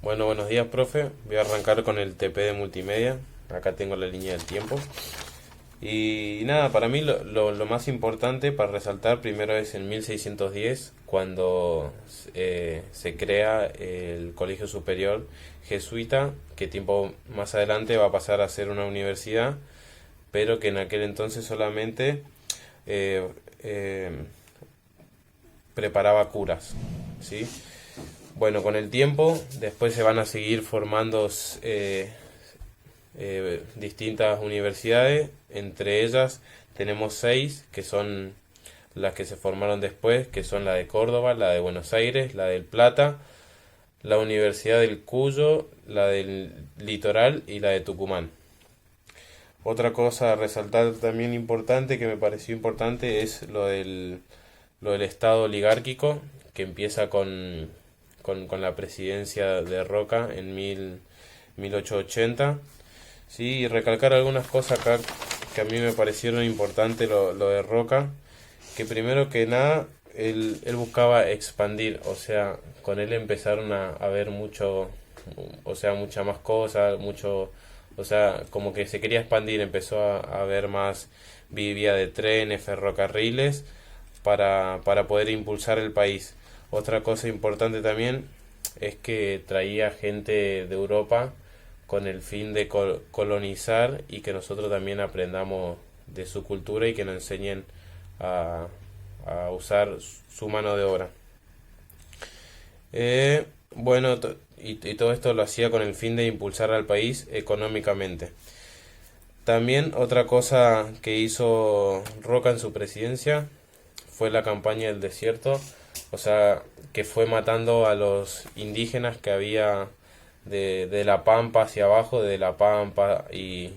Bueno, buenos días, profe. Voy a arrancar con el TP de multimedia. Acá tengo la línea del tiempo. Y nada, para mí lo más importante para resaltar primero es en 1610, cuando se crea el Colegio Superior Jesuita, que tiempo más adelante va a pasar a ser una universidad, pero que en aquel entonces solamente eh, eh, preparaba curas, ¿sí? Bueno, con el tiempo, después se van a seguir formando distintas universidades. Entre ellas tenemos seis, que son las que se formaron después, que son la de Córdoba, la de Buenos Aires, la del Plata, la Universidad del Cuyo, la del Litoral y la de Tucumán. Otra cosa a resaltar también importante, que me pareció importante, es lo del Estado oligárquico, que empieza con la presidencia de Roca en 1880. Sí, y recalcar algunas cosas acá que a mí me parecieron importantes lo de Roca, que primero que nada él buscaba expandir, o sea, con él empezaron a ver mucho, o sea, mucha más cosas, mucho, o sea, como que se quería expandir, empezó a ver más vía de trenes, ferrocarriles, para poder impulsar el país. Otra cosa importante también es que traía gente de Europa con el fin de colonizar y que nosotros también aprendamos de su cultura y que nos enseñen a, a usar su mano de obra. Bueno, y todo esto lo hacía con el fin de impulsar al país económicamente. También otra cosa que hizo Roca en su presidencia fue la campaña del desierto, o sea, que fue matando a los indígenas que había de La Pampa hacia abajo, de La Pampa y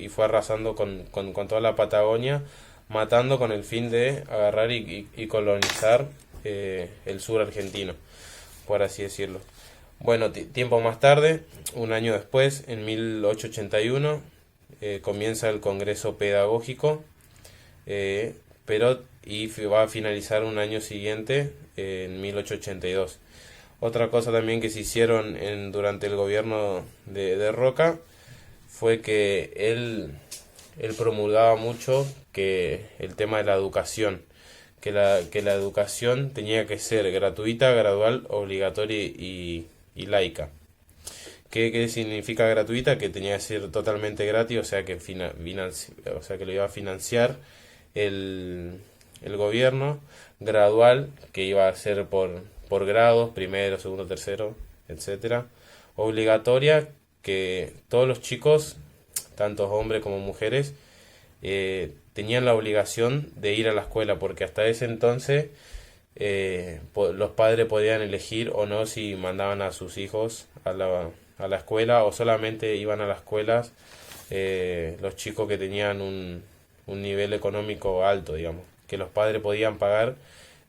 fue arrasando con toda la Patagonia, matando con el fin de agarrar y colonizar el sur argentino, por así decirlo. Bueno, tiempo más tarde, un año después, en 1881, comienza el Congreso Pedagógico, pero va a finalizar un año siguiente, en 1882. Otra cosa también que se hicieron durante el gobierno de Roca fue que él promulgaba mucho que el tema de la educación, que la educación tenía que ser gratuita, gradual, obligatoria y laica. ¿Qué significa gratuita? Que tenía que ser totalmente gratis, o sea que, o sea que lo iba a financiar el gobierno, gradual, que iba a ser por grados, primero, segundo, tercero, etcétera. Obligatoria, que todos los chicos, tanto hombres como mujeres, tenían la obligación de ir a la escuela, porque hasta ese entonces los padres podían elegir o no si mandaban a sus hijos a la escuela o solamente iban a las escuelas los chicos que tenían un nivel económico alto, digamos, que los padres podían pagar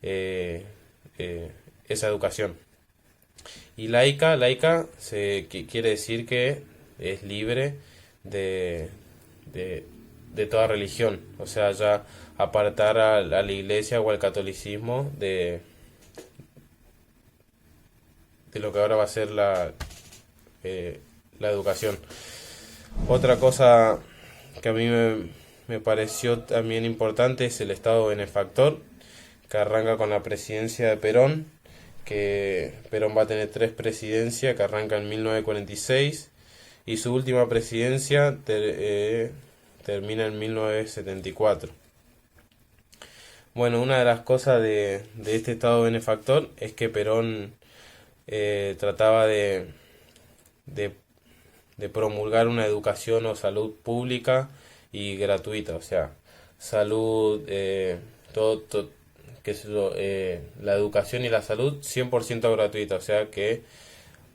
eh, esa educación. Y laica quiere decir que es libre de, de toda religión, o sea, ya apartar a la iglesia o al catolicismo de lo que ahora va a ser la educación. Otra cosa que a mí me pareció también importante es el Estado benefactor, que arranca con la presidencia de Perón, que Perón va a tener tres presidencias, que arranca en 1946 y su última presidencia termina en 1974. Bueno, una de las cosas de este Estado benefactor es que Perón trataba de, de promulgar una educación o salud pública y gratuita, o sea, salud, que es la educación y la salud 100% gratuita, o sea que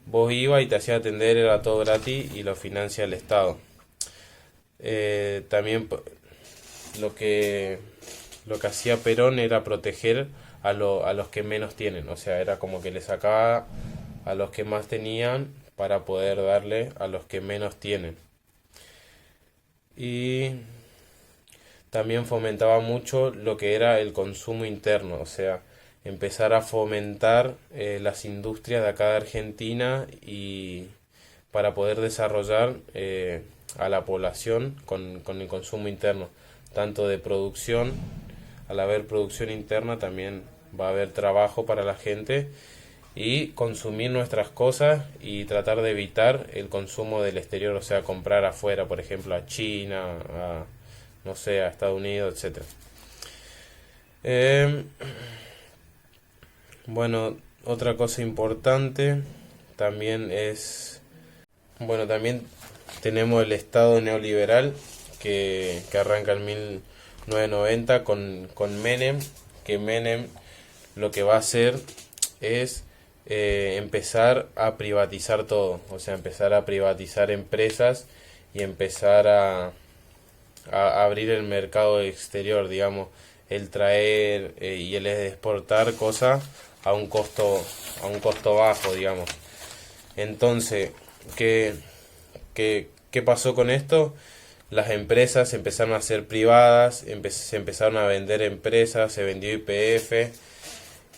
vos ibas y te hacía atender, era todo gratis y lo financia el Estado. También lo que lo que hacía Perón era proteger a los que menos tienen, o sea, era como que le sacaba a los que más tenían para poder darle a los que menos tienen. Y también fomentaba mucho lo que era el consumo interno, o sea, empezar a fomentar las industrias de acá de Argentina y para poder desarrollar a la población con el consumo interno, tanto de producción. Al haber producción interna también va a haber trabajo para la gente y consumir nuestras cosas y tratar de evitar el consumo del exterior, o sea, comprar afuera, por ejemplo, a China, a, no sé, a Estados Unidos, etcétera. Eh, bueno, otra cosa importante también es, bueno, también tenemos el Estado neoliberal que arranca en 1990 con Menem, que Menem lo que va a hacer es empezar a privatizar todo, o sea, empezar a privatizar empresas y empezar a abrir el mercado exterior, digamos, el traer y el exportar cosas a un costo bajo, digamos. Entonces, ¿qué pasó con esto? Las empresas empezaron a ser privadas, se empezaron a vender empresas, se vendió YPF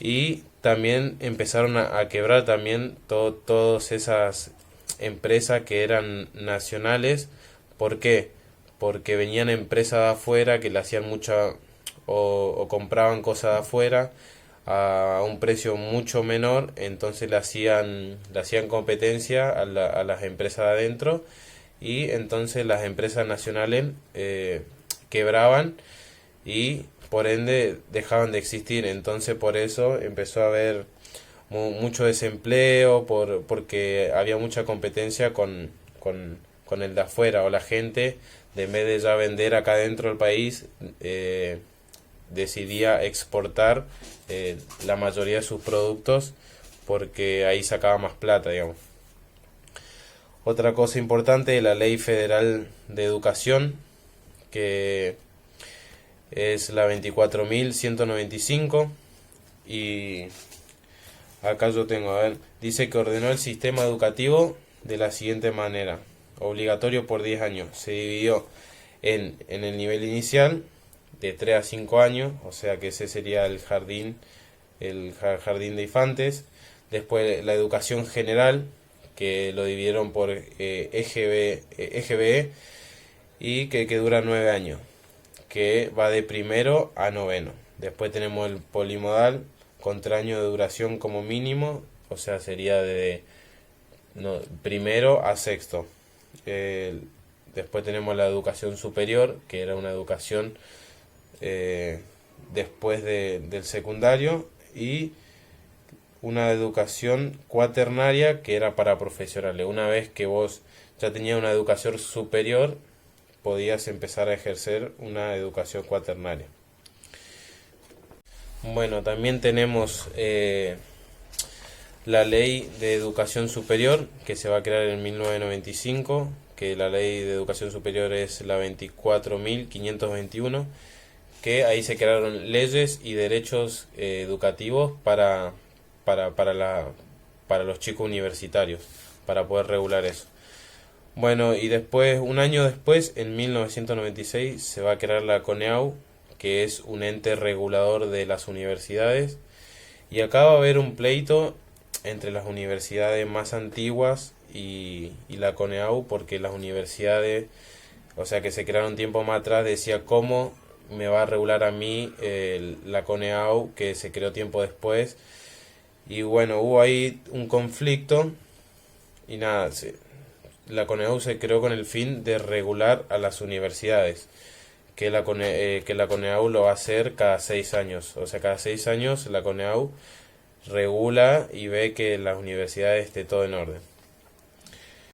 y también empezaron a quebrar también todas esas empresas que eran nacionales. ¿Por qué? Porque venían empresas de afuera que le hacían mucha o compraban cosas de afuera a un precio mucho menor, entonces le hacían competencia a las empresas de adentro y entonces las empresas nacionales quebraban y por ende dejaban de existir. Entonces por eso empezó a haber mucho desempleo porque había mucha competencia con el de afuera, o la gente de en vez de ya vender acá dentro del país decidía exportar la mayoría de sus productos porque ahí sacaba más plata, digamos. Otra cosa importante es la Ley Federal de Educación, que es la 24.195 y acá yo tengo, a ver, dice que ordenó el sistema educativo de la siguiente manera: obligatorio por 10 años. Se dividió en el nivel inicial de 3 a 5 años, o sea que ese sería el jardín de infantes. Después la educación general, que lo dividieron por EGB y que dura 9 años, que va de primero a noveno. Después tenemos el polimodal con 3 años de duración como mínimo, o sea sería de primero a sexto. Después tenemos la educación superior, que era una educación después del secundario, y una educación cuaternaria que era para profesionales. Una vez que vos ya tenías una educación superior, podías empezar a ejercer una educación cuaternaria. Bueno, también tenemos la ley de educación superior que se va a crear en 1995, que la ley de educación superior es la 24.521, que ahí se crearon leyes y derechos educativos para los chicos universitarios, para poder regular eso. Bueno, y después, un año después, en 1996, se va a crear la CONEAU, que es un ente regulador de las universidades, y acá va a haber un pleito entre las universidades más antiguas y la CONEAU, porque las universidades, o sea, que se crearon tiempo más atrás, decía cómo me va a regular a mí la CONEAU, que se creó tiempo después. Y bueno, hubo ahí un conflicto y nada, la CONEAU se creó con el fin de regular a las universidades, que la CONEAU lo va a hacer cada 6 años, o sea, cada 6 años la CONEAU regula y ve que las universidades esté todo en orden.